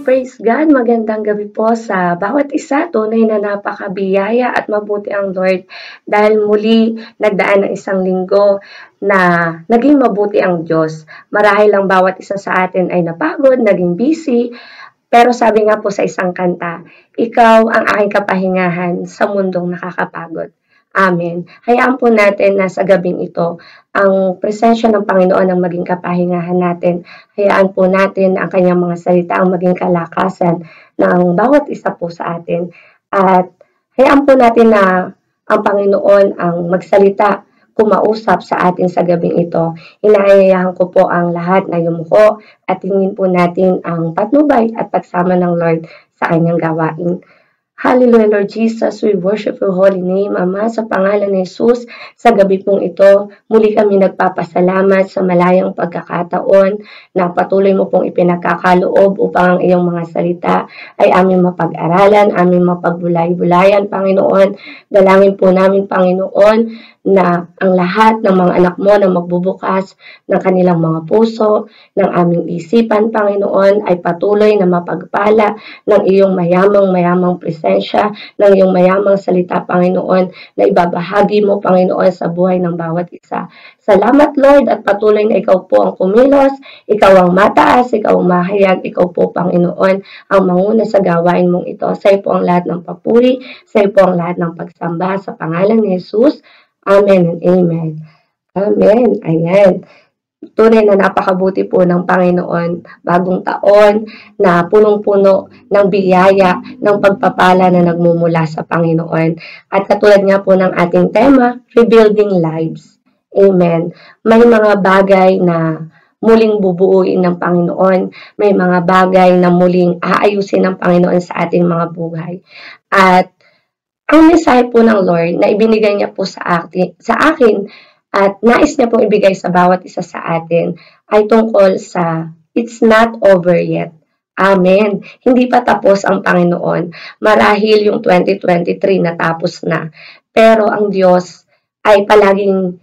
praise God! Magandang gabi po sa bawat isa. Tunay na napakabiyaya at mabuti ang Lord dahil muli nagdaan ng isang linggo na naging mabuti ang Diyos. Marahil ang bawat isa sa atin ay napagod, naging busy, pero sabi nga po sa isang kanta, ikaw ang aking kapahingahan sa mundong nakakapagod. Amen. Hayaan po natin na sa gabing ito, ang presensya ng Panginoon ang maging kapahingahan natin. Hayaan po natin na ang kanyang mga salita ang maging kalakasan ng bawat isa po sa atin. At hayaan po natin na ang Panginoon ang magsalita, kumausap sa atin sa gabing ito. Inaanyayahan ko po ang lahat na yumuko at tingin po natin ang patnubay at pagsama ng Lord sa kanyang gawain. Hallelujah, Lord Jesus, we worship your holy name, Ama, sa pangalan ni Jesus. Sa gabi pong ito, muli kami nagpapasalamat sa malayang pagkakataon na patuloy mo pong ipinagkakaloob upang ang iyong mga salita ay aming mapag-aralan, aming mapagbulay-bulayan, Panginoon. Dalangin po namin, Panginoon, na ang lahat ng mga anak mo na magbubukas ng kanilang mga puso, ng aming isipan, Panginoon, ay patuloy na mapagpala ng iyong mayamang presensya, ng iyong mayamang salita, Panginoon, na ibabahagi mo, Panginoon, sa buhay ng bawat isa. Salamat, Lord, at patuloy na ikaw po ang kumilos, ikaw ang mataas, ikaw ang mahayag, ikaw po, Panginoon, ang manguna sa gawain mong ito. Sa iyo po ang lahat ng papuri, sa iyo po ang lahat ng pagsamba, sa pangalan ni Jesus. Amen and amen. Amen. Ayan. Tunay na napakabuti po ng Panginoon. Bagong taon na punong-puno ng biyaya, ng pagpapala na nagmumula sa Panginoon. At katulad nga po ng ating tema, Rebuilding Lives. Amen. May mga bagay na muling bubuuin ng Panginoon. May mga bagay na muling aayusin ng Panginoon sa ating mga buhay. At ang mensahe po ng Lord na ibinigay niya po sa akin at nais niya pong ibigay sa bawat isa sa atin ay tungkol sa it's not over yet. Amen. Hindi pa tapos ang Panginoon. Marahil yung 2023 natapos na. Pero ang Diyos ay palaging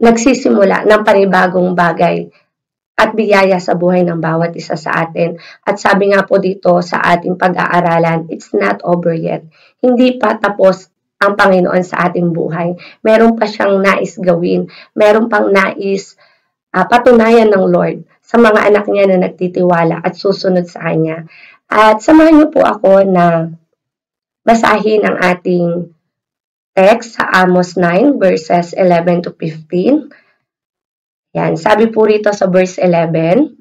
nagsisimula ng panibagong bagay at biyaya sa buhay ng bawat isa sa atin. At sabi nga po dito sa ating pag-aaralan, it's not over yet. Hindi pa tapos ang Panginoon sa ating buhay. Meron pa siyang nais gawin. Meron pang nais patunayan ng Lord sa mga anak niya na nagtitiwala at susunod sa Kanya. At samahan niyo po ako na basahin ang ating text sa Amos 9 verses 11 to 15. Yan, sabi po rito sa verse 11,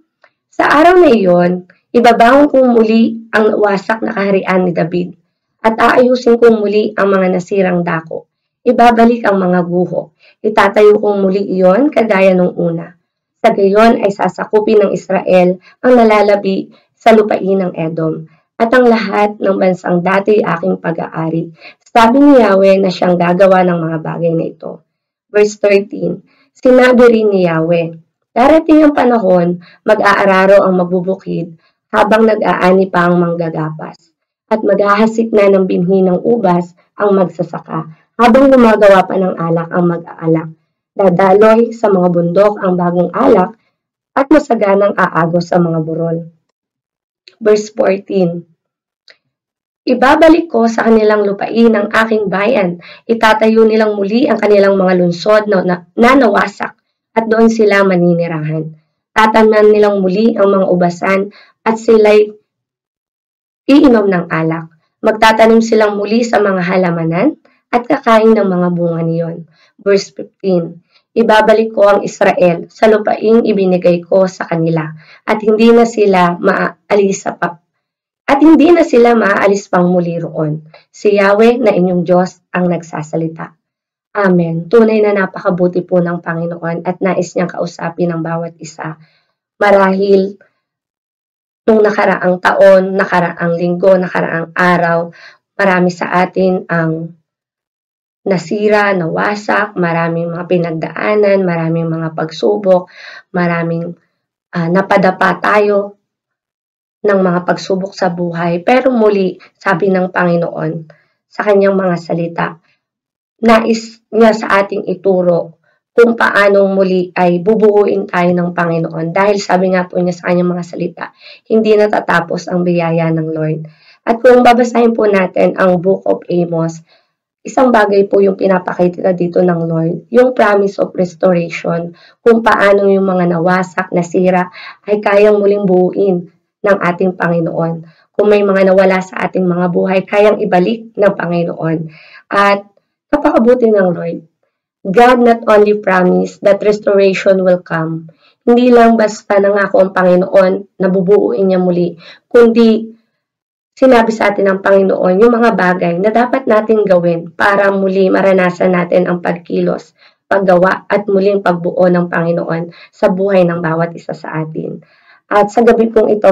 sa araw na iyon, ibabangon kong muli ang nawasak na kaharian ni David at aayusin kong muli ang mga nasirang dako. Ibabalik ang mga guho. Itatayo kong muli iyon kagaya nung una. Sa gayon ay sasakupin ng Israel ang nalalabi sa lupain ng Edom at ang lahat ng bansang dati aking pag-aari. Sabi ni Yahweh na siyang gagawa ng mga bagay na ito. Verse 13, sinabi rin ni Yahweh, darating ang panahon, mag-aararo ang magbubukid habang nag-aani pa ang manggagapas. At maghahasik na ng binhi ng ubas ang magsasaka habang gumagawa pa ng alak ang mag-aalak. Dadaloy sa mga bundok ang bagong alak at masaganang aagos sa mga burol. Verse 14, ibabalik ko sa kanilang lupain ang aking bayan. Itatayo nilang muli ang kanilang mga lungsod na nawasak at doon sila maninirahan. Tataman nilang muli ang mga ubasan at sila'y iinom ng alak. Magtatanim silang muli sa mga halamanan at kakain ng mga bunga niyon. Verse 15, ibabalik ko ang Israel sa lupaing ibinigay ko sa kanila at hindi na sila maaalis pang muli roon. Si Yahweh na inyong Diyos ang nagsasalita. Amen. Tunay na napakabuti po ng Panginoon at nais niyang kausapin ang bawat isa. Marahil nung nakaraang taon, nakaraang linggo, nakaraang araw, marami sa atin ang nasira, nawasak, maraming mga pinagdaanan, maraming mga pagsubok, maraming napadapa tayo ng mga pagsubok sa buhay. Pero muli, sabi ng Panginoon sa kanyang mga salita, nais niya sa ating ituro kung paanong muli ay bubuuin tayo ng Panginoon. Dahil sabi nga po niya sa kanyang mga salita, hindi natatapos ang biyaya ng Lord. At kung babasahin po natin ang Book of Amos, isang bagay po yung pinapakita dito ng Lord, yung promise of restoration, kung paano yung mga nawasak, nasira, ay kayang muling buuin ng ating Panginoon. Kung may mga nawala sa ating mga buhay, kayang ibalik ng Panginoon. At napakabuti ng Lord. God not only promised that restoration will come, hindi lang basta nangako ang Panginoon na bubuuin niya muli, kundi sinabi sa atin ng Panginoon yung mga bagay na dapat natin gawin para muli maranasan natin ang pagkilos, paggawa at muling pagbuo ng Panginoon sa buhay ng bawat isa sa atin. At sa gabi pong ito,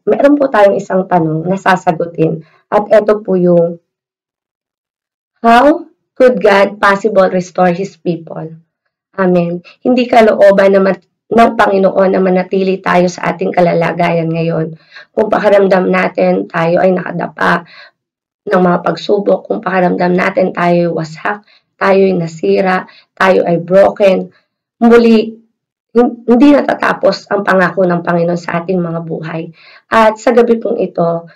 meron po tayong isang tanong na sasagutin. At ito po yung, how could God possible restore His people? Amen. Hindi kalooban ng Panginoon na manatili tayo sa ating kalalagayan ngayon. Kung pakiramdam natin tayo ay nakadapa ng mga pagsubok, kung pakiramdam natin tayo ay wasak, tayo ay nasira, tayo ay broken, muli, hindi natatapos ang pangako ng Panginoon sa ating mga buhay. At sa gabi pong ito,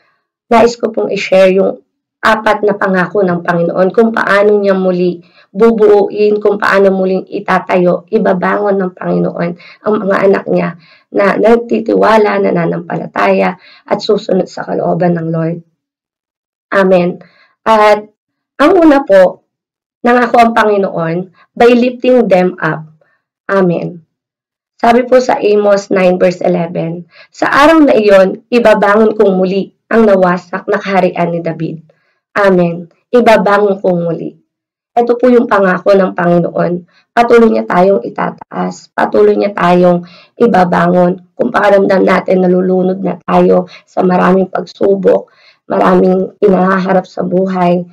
nais ko pong i-share yung 4 na pangako ng Panginoon kung paano niya muli bubuuin, kung paano muling itatayo, ibabangon ng Panginoon ang mga anak niya na nagtitiwala, nananampalataya at susunod sa kalooban ng Lord. Amen. At ang una po, nangako ang Panginoon by lifting them up. Amen. Sabi po sa Amos 9 verse 11, sa araw na iyon, ibabangon kong muli ang nawasak na kaharian ni David. Amen. Ibabangon kong muli. Ito po yung pangako ng Panginoon. Patuloy niya tayong itataas. Patuloy niya tayong ibabangon. Kung pakiramdam natin nalulunod na tayo sa maraming pagsubok, maraming inaharap sa buhay,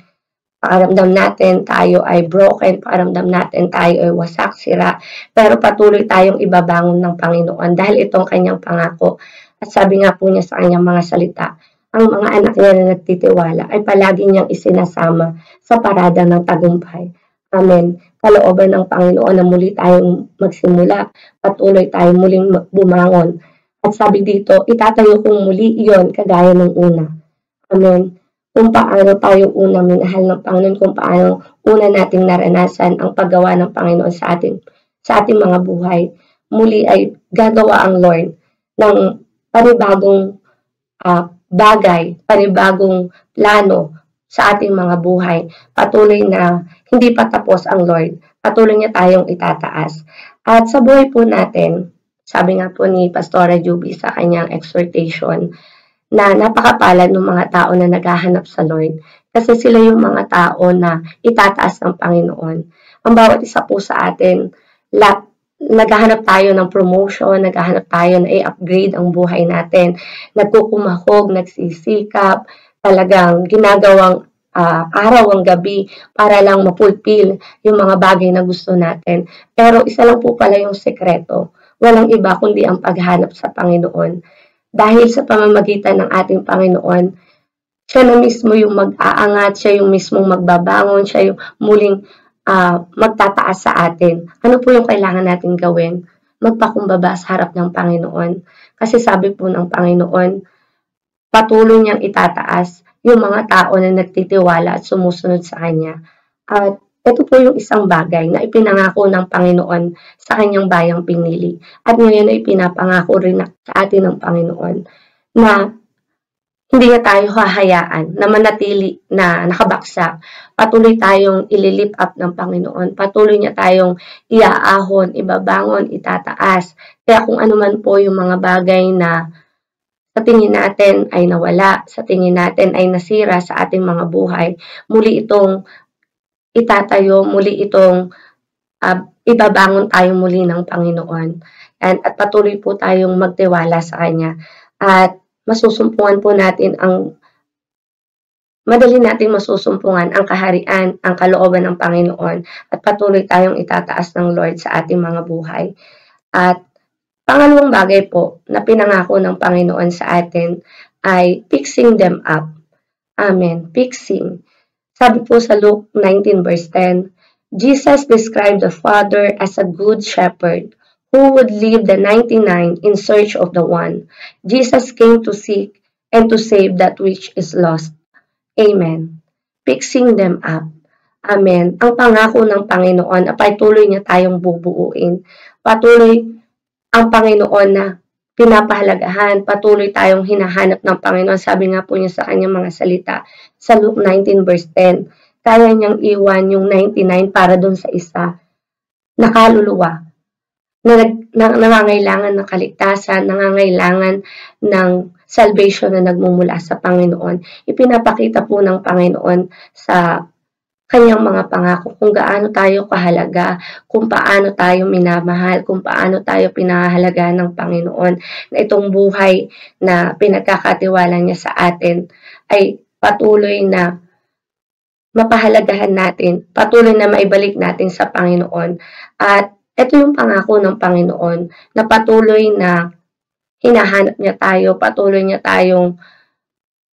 pakiramdam natin tayo ay broken, pakiramdam natin tayo ay wasak, sira, pero patuloy tayong ibabangon ng Panginoon dahil itong kanyang pangako. At sabi nga po niya sa kanyang mga salita, ang mga anak niya na nagtitiwala ay palagi niyang isinasama sa parada ng tagumpay. Amen. Kalooban ng Panginoon na muli tayong magsimula, patuloy tayong muling bumangon. At sabi dito, itatayo kong muli iyon kagaya ng una. Amen. Kung paano tayo unang minahal ng Panginoon, kung paano una nating naranasan ang paggawa ng Panginoon sa ating mga buhay, muli ay gagawa ang Lord ng panibagong bagay, panibagong plano sa ating mga buhay. Patuloy na hindi pa tapos ang Lord. Patuloy niya tayong itataas. At sa buhay po natin, sabi nga po ni Pastora Juby sa kanyang exhortation, na napakapalad ng mga tao na naghahanap sa Lord. Kasi sila yung mga tao na itataas ng Panginoon. Ang bawat isa po sa atin, naghahanap tayo ng promotion, naghahanap tayo na i-upgrade ang buhay natin, nagkukumahog, nagsisikap, talagang ginagawang araw ang gabi para lang mapulpil yung mga bagay na gusto natin. Pero isa lang po pala yung sekreto, walang iba kundi ang paghanap sa Panginoon. Dahil sa pamamagitan ng ating Panginoon, siya na mismo yung mag-aangat, siya yung mismong magbabangon, siya yung muling magtataas sa atin. Ano po yung kailangan natin gawin? Magpakumbaba sa harap ng Panginoon. Kasi sabi po ng Panginoon, patuloy niyang itataas yung mga tao na nagtitiwala at sumusunod sa Kanya. At ito po yung isang bagay na ipinangako ng Panginoon sa Kanyang bayang pinili. At ngayon ay pinapangako rin sa atin ng Panginoon na hindi na tayo hahayaan na manatili na nakabaksak. Patuloy tayong ililift up ng Panginoon. Patuloy niya tayong iaahon, ibabangon, itataas. Kaya kung ano man po yung mga bagay na sa tingin natin ay nawala, sa tingin natin ay nasira sa ating mga buhay, muli itong itatayo, muli itong ibabangon tayo muli ng Panginoon. At patuloy po tayong magtiwala sa Kanya. At masusumpungan po natin madali nating masusumpungan ang kaharian, ang kalooban ng Panginoon at patuloy tayong itataas ng Lord sa ating mga buhay. At pangalawang bagay po na pinangako ng Panginoon sa atin ay fixing them up. Amen. Fixing. Sabi po sa Luke 19 verse 10, Jesus described the Father as a good shepherd who would leave the 99 in search of the one. Jesus came to seek and to save that which is lost. Amen. Fixing them up. Amen. Ang pangako ng Panginoon ay patuloy niya tayong bubuuin. Patuloy ang Panginoon na pinapahalagahan, patuloy tayong hinahanap ng Panginoon. Sabi nga po niya sa kanyang mga salita sa Luke 19 verse 10, kaya niyang iwan yung 99 para dun sa isa na kaluluwa na nangangailangan ng kaligtasan, nangangailangan ng salvation na nagmumula sa Panginoon. Ipinapakita po ng Panginoon sa kanyang mga pangako, kung gaano tayo kahalaga, kung paano tayo minamahal, kung paano tayo pinahahalagaan ng Panginoon, na itong buhay na pinagkakatiwala niya sa atin ay patuloy na mapahalagahan natin, patuloy na maibalik natin sa Panginoon. At ito yung pangako ng Panginoon na patuloy na hinahanap niya tayo, patuloy niya tayong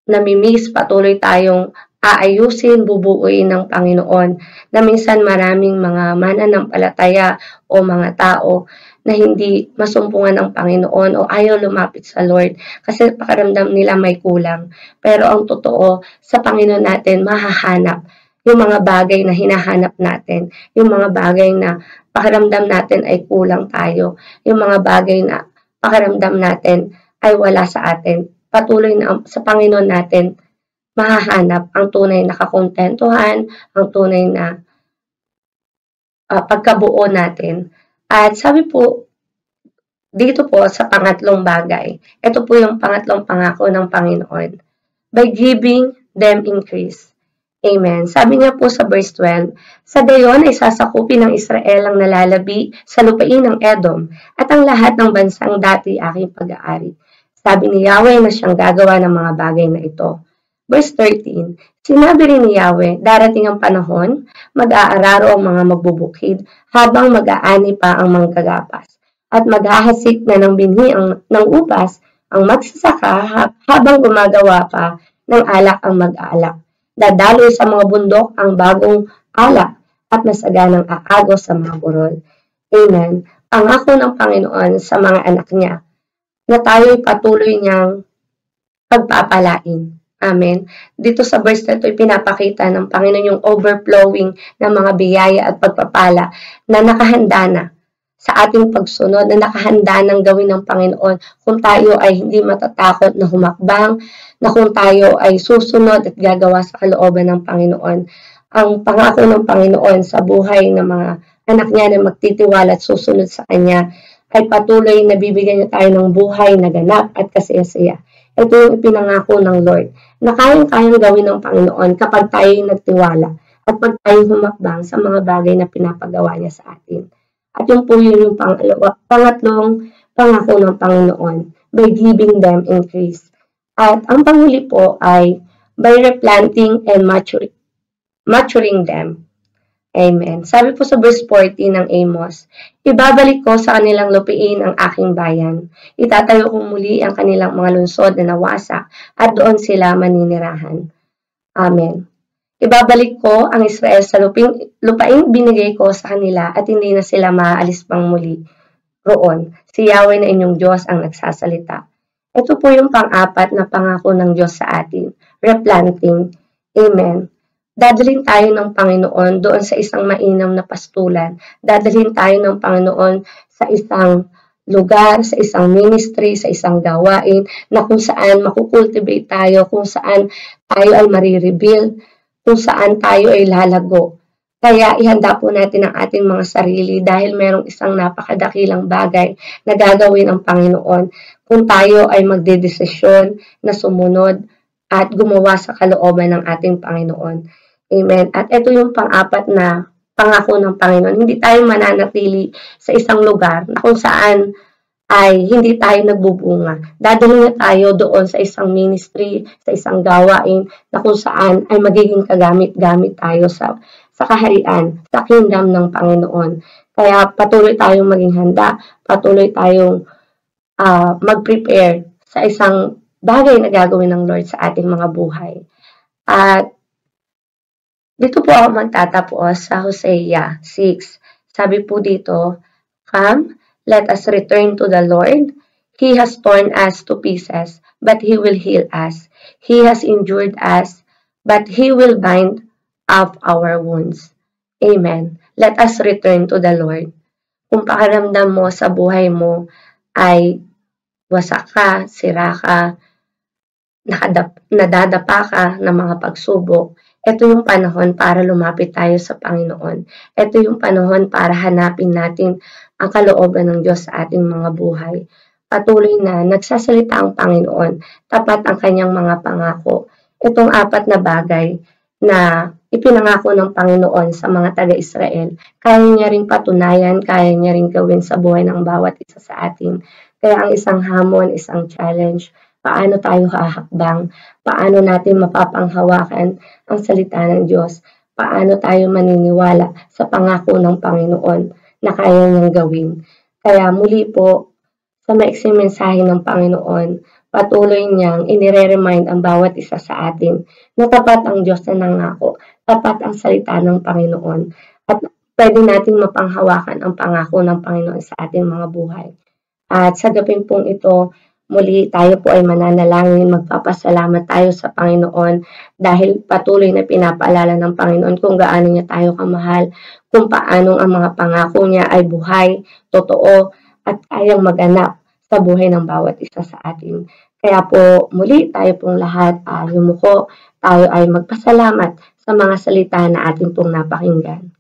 namimiss, patuloy tayong aayusin, bubuuin ng Panginoon, na minsan maraming mga mananampalataya o mga tao na hindi masumpungan ng Panginoon o ayaw lumapit sa Lord kasi pakiramdam nila may kulang. Pero ang totoo, sa Panginoon natin mahahanap yung mga bagay na hinahanap natin, yung mga bagay na pakiramdam natin ay kulang tayo, yung mga bagay na pakiramdam natin ay wala sa atin. Patuloy na sa Panginoon natin mahahanap ang tunay na kakontentuhan, ang tunay na pagkabuo natin. At sabi po, dito po sa pangatlong bagay, ito po yung pangatlong pangako ng Panginoon. By giving them increase. Amen. Sabi niya po sa verse 12, sa gayon ay sasakupin ng Israel ang nalalabi sa lupain ng Edom at ang lahat ng bansang dati aking pag-aari. Sabi ni Yahweh na siyang gagawa ng mga bagay na ito. Verse 13, sinabi rin ni Yahweh, darating ang panahon, mag-aararo ang mga magbubukid habang mag-aani pa ang mga gagapas. At maghahasik na ng binhi ng upas ang magsasaka habang gumagawa pa ng alak ang mag-aalak. Dadaloy sa mga bundok ang bagong alak at masaganang aagos sa mga burol. Amen. Pangako ng Panginoon sa mga anak niya na tayo'y patuloy niyang pagpapalain. Amen. Dito sa verse na ito, pinapakita ng Panginoon yung overflowing ng mga biyaya at pagpapala na nakahanda na sa ating pagsunod, na nakahanda ng gawin ng Panginoon kung tayo ay hindi matatakot na humakbang, na kung tayo ay susunod at gagawa sa kalooban ng Panginoon. Ang pangako ng Panginoon sa buhay ng mga anak niya na magtitiwala at susunod sa Kanya ay patuloy na bibigyan niya tayo ng buhay na ganap at kasiyasiya. Ito yung ipinangako ng Lord na kayang-kayang gawin ng Panginoon kapag tayo nagtiwala at pag tayo humakbang sa mga bagay na pinapagawa niya sa atin. At yung po yun yung pangatlong pangako ng Panginoon, by giving them increase. At ang panghuli po ay by replanting and maturing them. Amen. Sabi po sa verse 40 ng Amos, ibabalik ko sa kanilang lupiin ang aking bayan. Itatayo kong muli ang kanilang mga lungsod na nawasak at doon sila maninirahan. Amen. Ibabalik ko ang Israel sa lupaing binigay ko sa kanila at hindi na sila maaalis pang muli roon. Si Yahweh na inyong Diyos ang nagsasalita. Ito po yung pang-apat na pangako ng Diyos sa atin, replanting. Amen. Dadalhin tayo ng Panginoon doon sa isang mainam na pastulan. Dadalhin tayo ng Panginoon sa isang lugar, sa isang ministry, sa isang gawain na kung saan makukultivate tayo, kung saan tayo ay marirebuild, kung saan tayo ay lalago. Kaya ihanda po natin ang ating mga sarili dahil merong isang napakadakilang bagay na gagawin ang Panginoon kung tayo ay magdedesisyon na sumunod at gumawa sa kalooban ng ating Panginoon. Amen. At ito yung pang-apat na pangako ng Panginoon. Hindi tayo mananatili sa isang lugar na kung saan ay hindi tayo nagbubunga. Dadalhin na tayo doon sa isang ministry, sa isang gawain na kung saan ay magiging kagamit-gamit tayo sa kaharian, sa kingdom ng Panginoon. Kaya patuloy tayong maging handa, patuloy tayong mag-prepare sa isang bagay na gagawin ng Lord sa ating mga buhay. At Dito po ako magtatapos sa Hosea 6. Sabi po dito, "Come, let us return to the Lord. He has torn us to pieces, but He will heal us. He has injured us, but He will bind up our wounds." Amen. Let us return to the Lord. Kung pakiramdam mo sa buhay mo ay wasak ka, sira ka, nadadapa ka ng mga pagsubok, ito yung panahon para lumapit tayo sa Panginoon. Ito yung panahon para hanapin natin ang kalooban ng Diyos sa ating mga buhay. Patuloy na nagsasalita ang Panginoon, tapat ang kanyang mga pangako. Itong 4 na bagay na ipinangako ng Panginoon sa mga taga-Israel, kaya niya ring patunayan, kaya niya ring gawin sa buhay ng bawat isa sa atin. Kaya ang isang hamon, isang challenge, paano tayo hahakbang, paano natin mapapanghawakan ang salita ng Diyos, paano tayo maniniwala sa pangako ng Panginoon na kaya niyang gawin. Kaya muli po, sa maiksing mensahe ng Panginoon, patuloy niyang inire-remind ang bawat isa sa atin na tapat ang Diyos na nangako, tapat ang salita ng Panginoon, at pwede nating mapanghawakan ang pangako ng Panginoon sa ating mga buhay. At sa gabing pong ito, muli tayo po ay mananalangin, magpapasalamat tayo sa Panginoon dahil patuloy na pinapaalala ng Panginoon kung gaano niya tayo kamahal, kung paanong ang mga pangako niya ay buhay, totoo, at kayang maganap sa buhay ng bawat isa sa atin. Kaya po muli tayo pong lahat yumuko, tayo ay magpasalamat sa mga salita na ating pong napakinggan.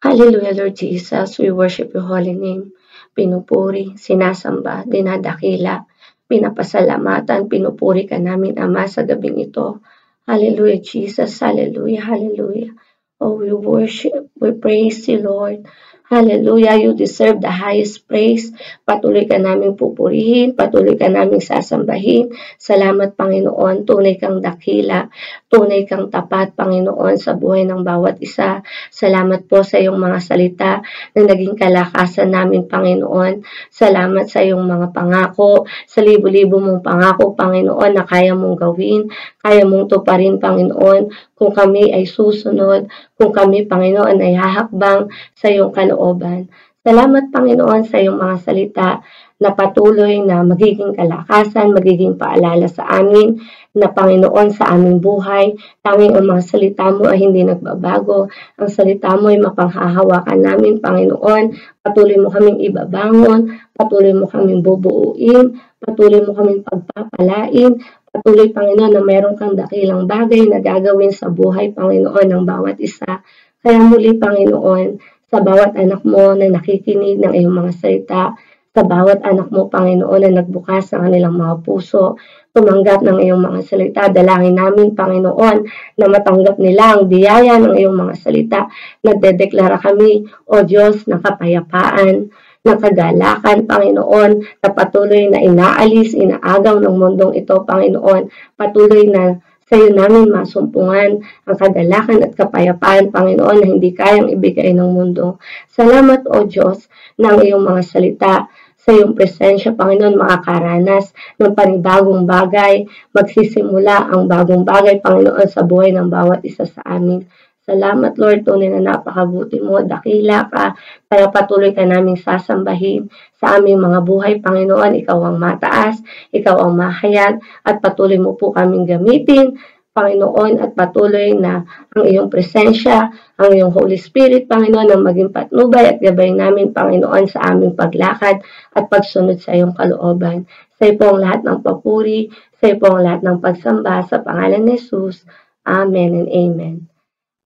Hallelujah, Lord Jesus, we worship your holy name. Pinupuri, sinasamba, dinadakila, pinapasalamatan, pinupuri ka namin, Ama, sa gabing ito. Hallelujah, Jesus. Hallelujah, hallelujah. Oh, we worship, we praise you, Lord. Hallelujah, you deserve the highest praise. Patuloy ka naming pupurihin, patuloy ka naming sasambahin. Salamat, Panginoon, tunay kang dakila, tunay kang tapat, Panginoon, sa buhay ng bawat isa. Salamat po sa iyong mga salita na naging kalakasan namin, Panginoon. Salamat sa iyong mga pangako, sa libo-libo mong pangako, Panginoon, na kaya mong gawin, kaya mong tuparin, Panginoon, kung kami ay susunod, kung kami, Panginoon, ay hahakbang sa iyong kalooban. Salamat, Panginoon, sa iyong mga salita na patuloy na magiging kalakasan, magiging paalala sa amin na, Panginoon, sa aming buhay. Tanging ang mga salita mo ay hindi nagbabago. Ang salita mo ay mapanghahawakan namin, Panginoon. Patuloy mo kaming ibabangon, patuloy mo kaming bubuuin, patuloy mo kaming pagpapalain, patuloy, Panginoon, na meron kang dakilang bagay na gagawin sa buhay, Panginoon, ng bawat isa. Kaya muli, Panginoon, sa bawat anak mo na nakikinig ng iyong mga salita, sa bawat anak mo, Panginoon, na nagbukas ng kanilang mga puso, tumanggap ng iyong mga salita, dalangin namin, Panginoon, na matanggap nila ang biyaya ng iyong mga salita. Nagdedeklara kami, O Diyos, ng kapayapaan, ng kagalakan, Panginoon, na patuloy na inaalis, inaagaw ng mundong ito, Panginoon. Patuloy na sa iyo namin masumpungan ang kagalakan at kapayapaan, Panginoon, na hindi kayang ibigay ng mundo. Salamat, O Diyos, ng iyong mga salita. Sa iyong presensya, Panginoon, makakaranas ng panibagong bagay. Magsisimula ang bagong bagay, Panginoon, sa buhay ng bawat isa sa amin. Salamat, Lord, tunay na napakabuti mo, dakila ka, kaya patuloy ka naming sasambahin sa aming mga buhay, Panginoon. Ikaw ang mataas, ikaw ang mahayag, at patuloy mo po kaming gamitin, Panginoon, at patuloy na ang iyong presensya, ang iyong Holy Spirit, Panginoon, ang maging patnubay at gabay namin, Panginoon, sa aming paglakad at pagsunod sa iyong kalooban. Sa iyo po ang lahat ng papuri, sa iyo po ang lahat ng pagsamba, sa pangalan ni Jesus. Amen and amen.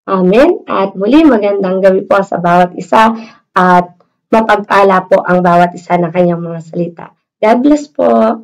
Amen. At muli, magandang gabi po sa bawat isa at mapagpala po ang bawat isa ng kanyang mga salita. God bless po.